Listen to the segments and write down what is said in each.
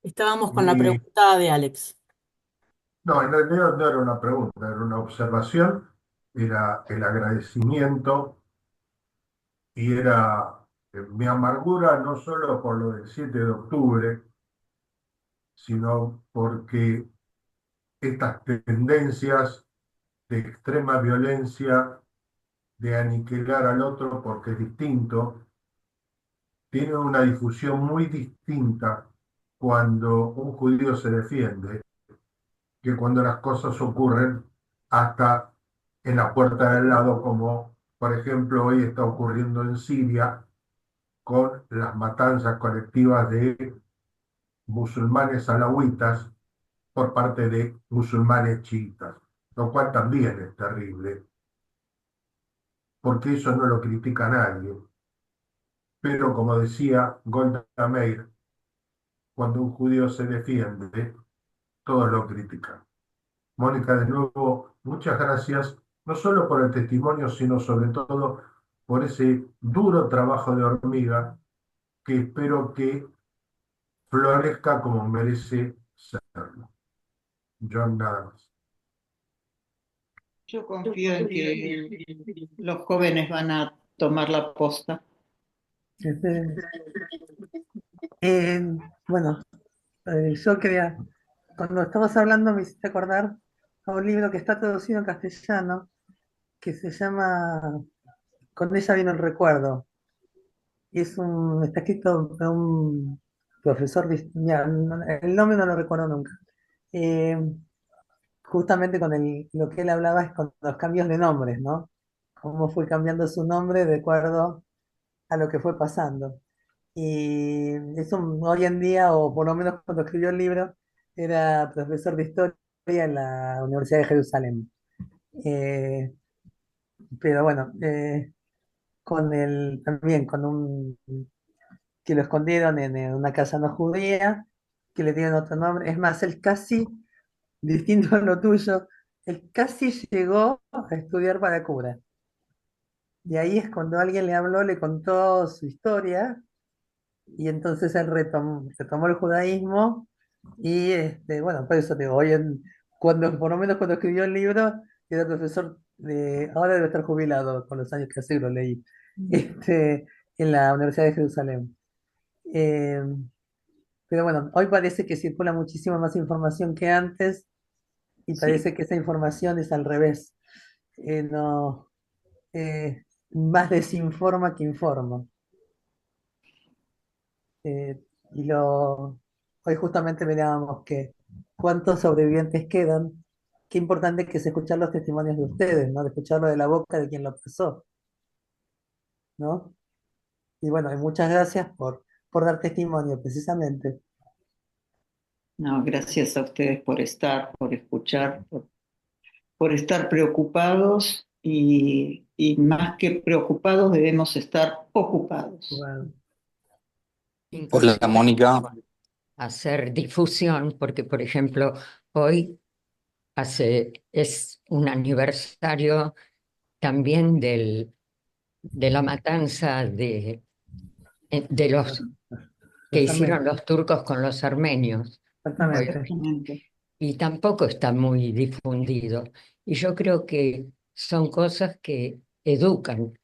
Estábamos con la Y pregunta de Alex. no, en realidad no era una pregunta, era una observación, era el agradecimiento y era mi amargura no solo por lo del 7 de octubre, sino porque estas tendencias de extrema violencia, de aniquilar al otro porque es distinto, tienen una difusión muy distinta cuando un judío se defiende que cuando las cosas ocurren hasta en la puerta del lado, como por ejemplo hoy está ocurriendo en Siria con las matanzas colectivas de musulmanes alawitas por parte de musulmanes chiitas, lo cual también es terrible, porque eso no lo critica nadie. Pero como decía Golda Meir, cuando un judío se defiende, todos lo critican. Mónica, de nuevo, muchas gracias, no solo por el testimonio, sino sobre todo por ese duro trabajo de hormiga que espero que florezca como merece serlo. Yo nada más. Yo confío en que los jóvenes van a tomar la posta. Este, eh, bueno, yo quería, cuando estabas hablando me hiciste acordar a un libro que está traducido en castellano, que se llama Con ella vino el recuerdo. Y está escrito por un profesor, mira, el nombre no lo recuerdo nunca. Eh, Justamente lo que él hablaba es con los cambios de nombres, ¿no? Cómo fue cambiando su nombre de acuerdo a lo que fue pasando. Y hoy en día, o por lo menos cuando escribió el libro, era profesor de historia en la Universidad de Jerusalén. Eh, pero bueno, también con que lo escondieron en una casa no judía, que le dieron otro nombre. Es más, él casi, distinto a lo tuyo, él casi llegó a estudiar para cura. Y ahí es cuando alguien le habló, le contó su historia, y entonces él retomó el judaísmo, y bueno, por eso te digo, por lo menos cuando escribió el libro, era profesor ahora debe estar jubilado con los años que así lo leí, en la Universidad de Jerusalén. Eh, pero bueno, hoy parece que circula muchísima más información que antes, y Sí, parece que esa información es al revés. No, más desinforma que informa. Eh, y hoy justamente mirábamos que cuántos sobrevivientes quedan. Qué importante que es escuchar los testimonios de ustedes, ¿no? De escucharlo de la boca de quien lo pasó, ¿no? Y bueno, y muchas gracias por dar testimonio, precisamente. no, gracias a ustedes por estar, por escuchar, por estar preocupados y más que preocupados debemos estar ocupados. Bueno, Hola, Inclusive Mónica. hacer difusión, porque por ejemplo, hoy es un aniversario también de la matanza de los que los hicieron armenios, los turcos con los armenios. Hoy, exactamente. Exactamente. y tampoco está muy difundido. Y yo creo que son cosas que educan.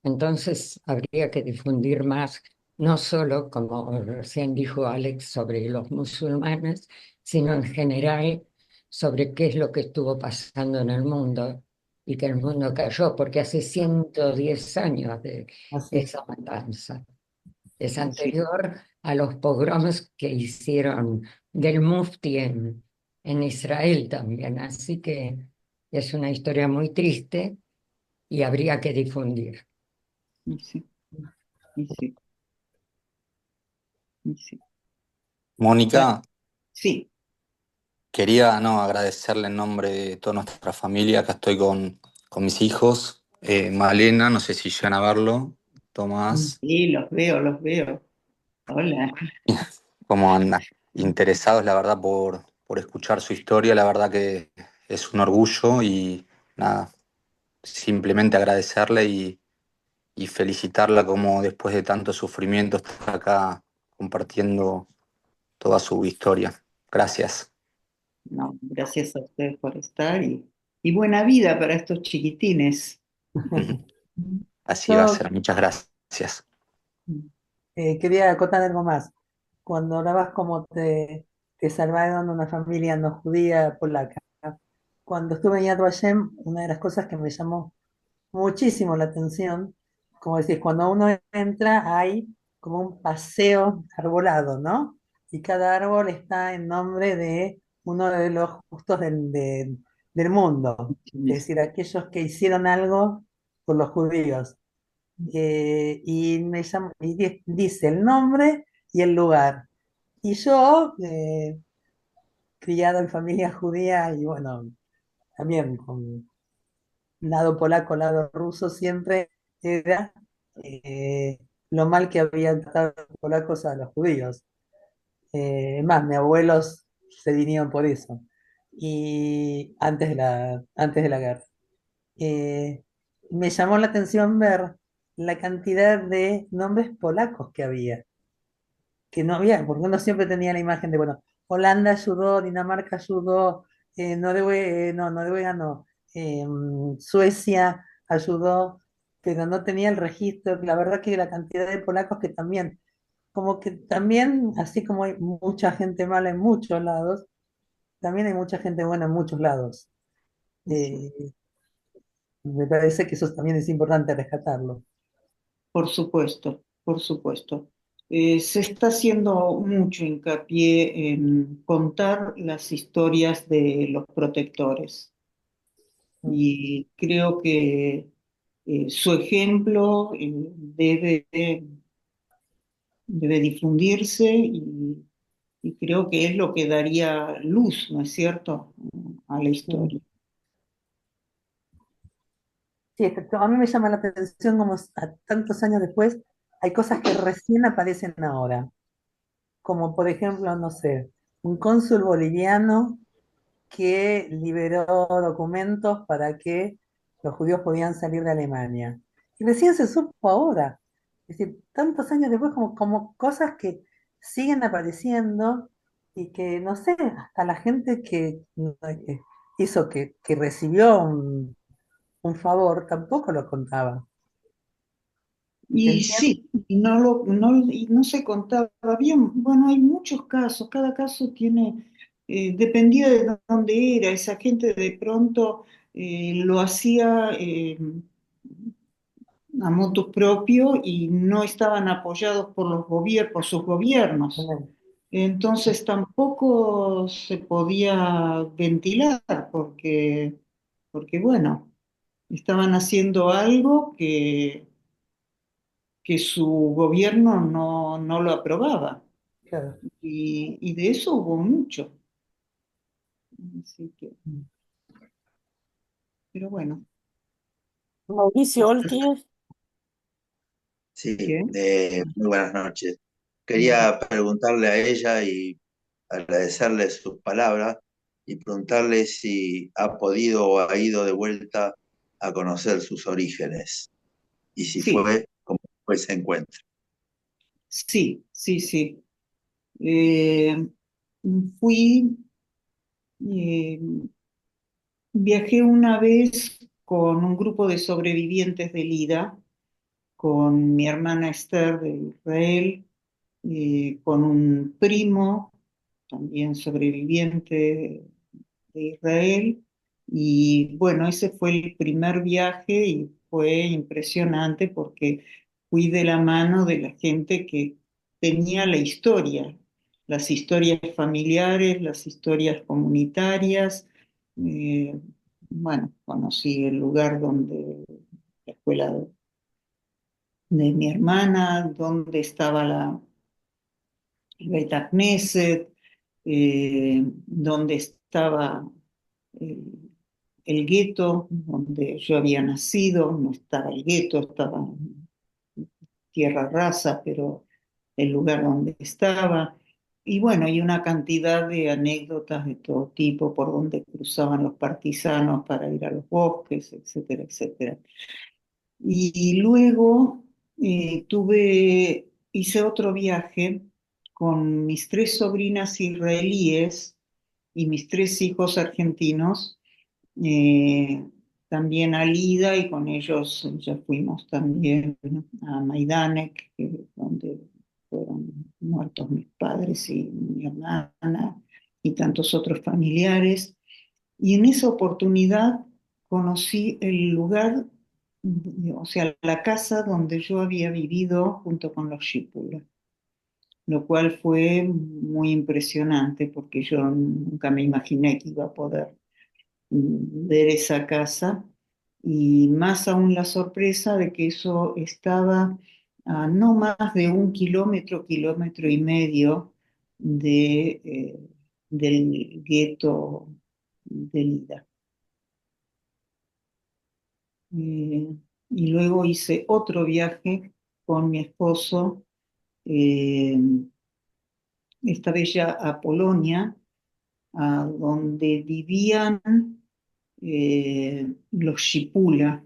Entonces habría que difundir más, no solo, como recién dijo Alex, sobre los musulmanes, sino en general sobre qué es lo que estuvo pasando en el mundo y que el mundo cayó, porque hace 110 años de Así es. esa matanza. Es Sí, anterior a los pogroms que hicieron del Mufti en Israel también. Así que es una historia muy triste y habría que difundir. y sí, y sí, y sí. Bueno, Mónica, sí, quería no, agradecerle en nombre de toda nuestra familia. Acá estoy con mis hijos. Malena, no sé si llegan a verlo. Tomás, sí, los veo, los veo. Hola. ¿cómo andan? Interesados, la verdad, por escuchar su historia. La verdad que es un orgullo y nada, simplemente agradecerle y felicitarla como después de tanto sufrimiento está acá compartiendo toda su historia. Gracias. No, gracias a ustedes por estar y buena vida para estos chiquitines. Así va a Yo ser. Muchas gracias. quería acotar algo más. Cuando hablabas como te salvaron una familia no judía polaca. Cuando estuve en Yad Vashem, una de las cosas que me llamó muchísimo la atención, como decís, cuando uno entra hay como un paseo arbolado, ¿no? Y cada árbol está en nombre de uno de los justos del mundo, es decir, aquellos que hicieron algo por los judíos. Dice el nombre y el lugar. Y yo, criado en familia judía y bueno, también con lado polaco, lado ruso, siempre era eh, lo mal que habían tratado los polacos a los judíos. Más, mis abuelos se vinieron por eso. Y antes de la guerra. Eh, Me llamó la atención ver la cantidad de nombres polacos que había, que no había, porque uno siempre tenía la imagen de, bueno, Holanda ayudó, Dinamarca ayudó, Noruega no, Suecia ayudó, pero no tenía el registro. La verdad que la cantidad de polacos que también, como que también, así como hay mucha gente mala en muchos lados, también hay mucha gente buena en muchos lados. Eh, Me parece que eso también es importante rescatarlo. Por supuesto, por supuesto. Se está haciendo mucho hincapié en contar las historias de los protectores y creo que su ejemplo debe difundirse y creo que es lo que daría luz, ¿no es cierto?, a la historia. Sí, a mí me llama la atención como a tantos años después hay cosas que recién aparecen ahora, como por ejemplo, no sé, un cónsul boliviano que liberó documentos para que los judíos podían salir de Alemania. Y recién se supo ahora. Es decir, tantos años después como cosas que siguen apareciendo y que, no sé, hasta la gente que hizo, que recibió un favor, tampoco lo contaba. ¿Se Y entiende? sí, y no se contaba bien. Bueno, hay muchos casos, cada caso tiene, dependía de dónde era, esa gente de pronto lo hacía a motu propio y no estaban apoyados por por sus gobiernos. Entonces tampoco se podía ventilar porque bueno, estaban haciendo algo que su gobierno no lo aprobaba. Claro. Y de eso hubo mucho. Así que, pero bueno, Mauricio Olkins, Sí, ¿qué? muy buenas noches. Quería preguntarle a ella y agradecerle sus palabras y preguntarle si ha podido o ha ido de vuelta a conocer sus orígenes y si Sí, fue, cómo fue ese encuentro. sí, sí, sí. Eh, fui, eh, viajé una vez con un grupo de sobrevivientes del IDA, con mi hermana Esther de Israel, con un primo, también sobreviviente de Israel. Y bueno, ese fue el primer viaje y fue impresionante porque fui de la mano de la gente que tenía la historia, las historias familiares, las historias comunitarias. Eh, bueno, conocí el lugar donde, la escuela de mi hermana, donde estaba el Beit Knesset, donde estaba el, el gueto donde yo había nacido, no estaba el gueto, estaba en tierra rasa, pero el lugar donde estaba. Y bueno, y una cantidad de anécdotas de todo tipo, por donde cruzaban los partisanos para ir a los bosques, etcétera, etcétera. Y luego hice otro viaje con mis 3 sobrinas israelíes y mis 3 hijos argentinos, eh, también a Lida, y con ellos ya fuimos también a Majdanek, donde fueron muertos mis padres y mi hermana y tantos otros familiares. Y en esa oportunidad conocí el lugar, o sea, la casa donde yo había vivido junto con los Shípula, lo cual fue muy impresionante porque yo nunca me imaginé que iba a poder ver esa casa, y más aún la sorpresa de que eso estaba a no más de 1 kilómetro, kilómetro y medio del gueto de Lida. Eh, y luego hice otro viaje con mi esposo, eh, esta vez ya a Polonia, a donde vivían los Shipula,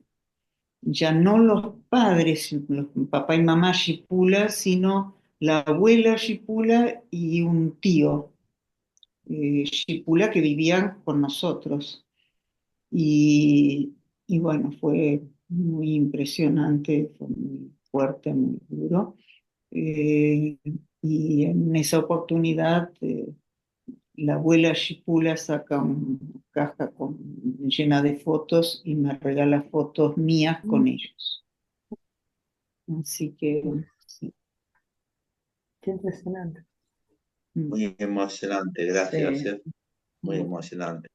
ya no los padres, los papá y mamá Shipula, sino la abuela Shipula y un tío Shipula que vivían con nosotros. Y, y bueno, fue muy impresionante, fue muy fuerte, muy duro. Eh, y en esa oportunidad la abuela Shipula saca una caja llena de fotos y me regala fotos mías con ellos. Así que sí. Qué impresionante. Muy emocionante, gracias, Sí. muy emocionante.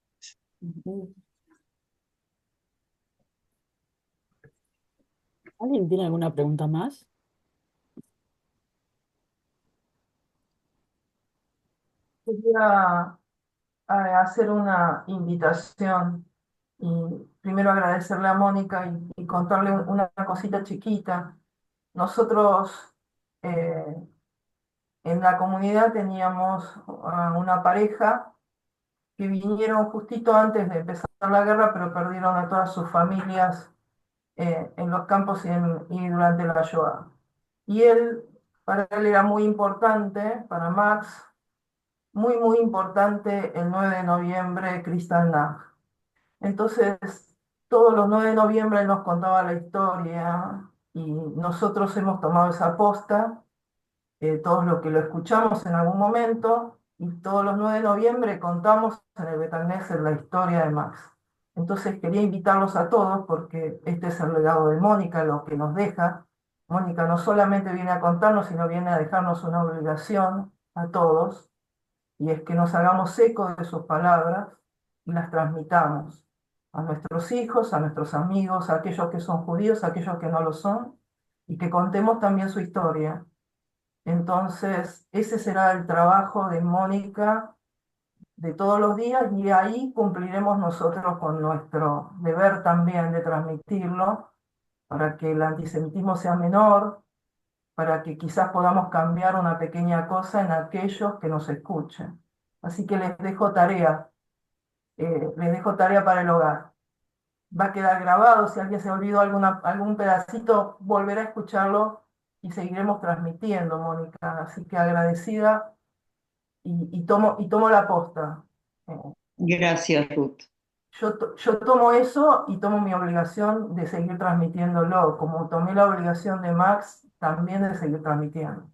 ¿Alguien tiene alguna pregunta más? Quería hacer una invitación y primero agradecerle a Mónica y contarle una cosita chiquita. Nosotros eh, en la comunidad teníamos una pareja que vinieron justito antes de empezar la guerra, pero perdieron a todas sus familias en los campos y durante la Shoah. Y para él era muy importante, para Max, muy importante el 9 de noviembre, Kristallnacht. Entonces, todos los 9 de noviembre él nos contaba la historia y nosotros hemos tomado esa posta, todos los que lo escuchamos en algún momento, y todos los 9 de noviembre contamos en el Betagneser la historia de Max. Entonces quería invitarlos a todos porque este es el legado de Mónica, lo que nos deja. Mónica no solamente viene a contarnos, sino viene a dejarnos una obligación a todos, y es que nos hagamos eco de sus palabras y las transmitamos a nuestros hijos, a nuestros amigos, a aquellos que son judíos, a aquellos que no lo son, y que contemos también su historia. Entonces, ese será el trabajo de Mónica de todos los días, y ahí cumpliremos nosotros con nuestro deber también de transmitirlo para que el antisemitismo sea menor, para que quizás podamos cambiar una pequeña cosa en aquellos que nos escuchen. Así que les dejo tarea para el hogar. Va a quedar grabado, si alguien se olvidó algún pedacito, volverá a escucharlo y seguiremos transmitiendo, Mónica. Así que agradecida y tomo la posta. Eh, Gracias, Ruth. yo tomo eso y tomo mi obligación de seguir transmitiéndolo, como tomé la obligación de Max también de seguir transmitiendo.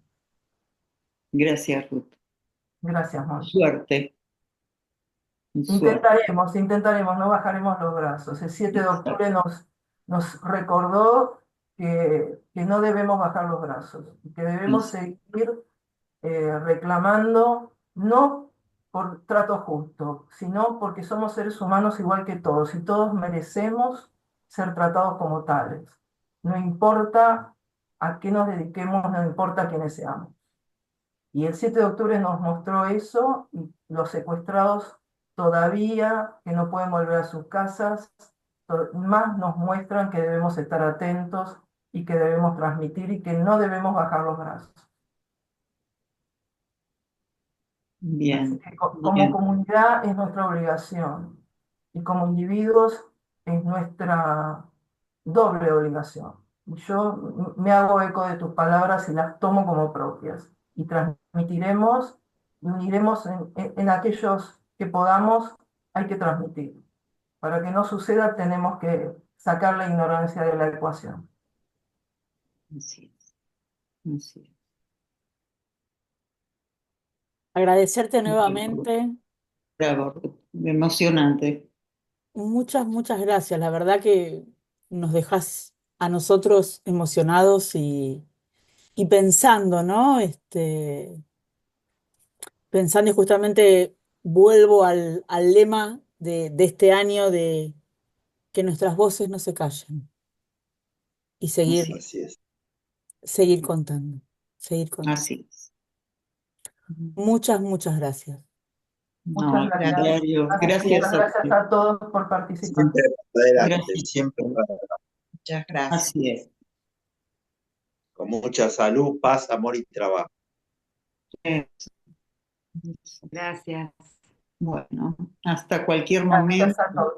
Gracias, Ruth. Gracias, Mónica. Suerte. Suerte. Intentaremos, no bajaremos los brazos. El 7 de octubre nos recordó que no debemos bajar los brazos, que debemos seguir reclamando, no por trato justo, sino porque somos seres humanos igual que todos y todos merecemos ser tratados como tales. No importa a qué nos dediquemos, no importa quiénes seamos. Y el 7 de octubre nos mostró eso, y los secuestrados todavía que no pueden volver a sus casas, más nos muestran que debemos estar atentos y que debemos transmitir y que no debemos bajar los brazos. Así Bien, que como bien. comunidad es nuestra obligación y como individuos es nuestra doble obligación. Y yo me hago eco de tus palabras y las tomo como propias. y transmitiremos y uniremos en aquellos que podamos, hay que transmitir. Para que no suceda, tenemos que sacar la ignorancia de la ecuación. Así es, así es. Agradecerte nuevamente. Bravo, emocionante. Muchas, muchas gracias. La verdad que nos dejas a nosotros emocionados y pensando, ¿no? Pensando y justamente vuelvo al lema de este año de que nuestras voces no se callen y Así es. seguir contando, seguir contando. Así es. Muchas, muchas gracias. No, Muchas al gracias. contrario, gracias Muchas a gracias usted. a todos por participar. Siempre para adelante, Gracias. siempre para adelante. Muchas gracias. Así es. Con mucha salud, paz, amor y trabajo. Eso. Gracias. Bueno, hasta cualquier Gracias momento. a todos.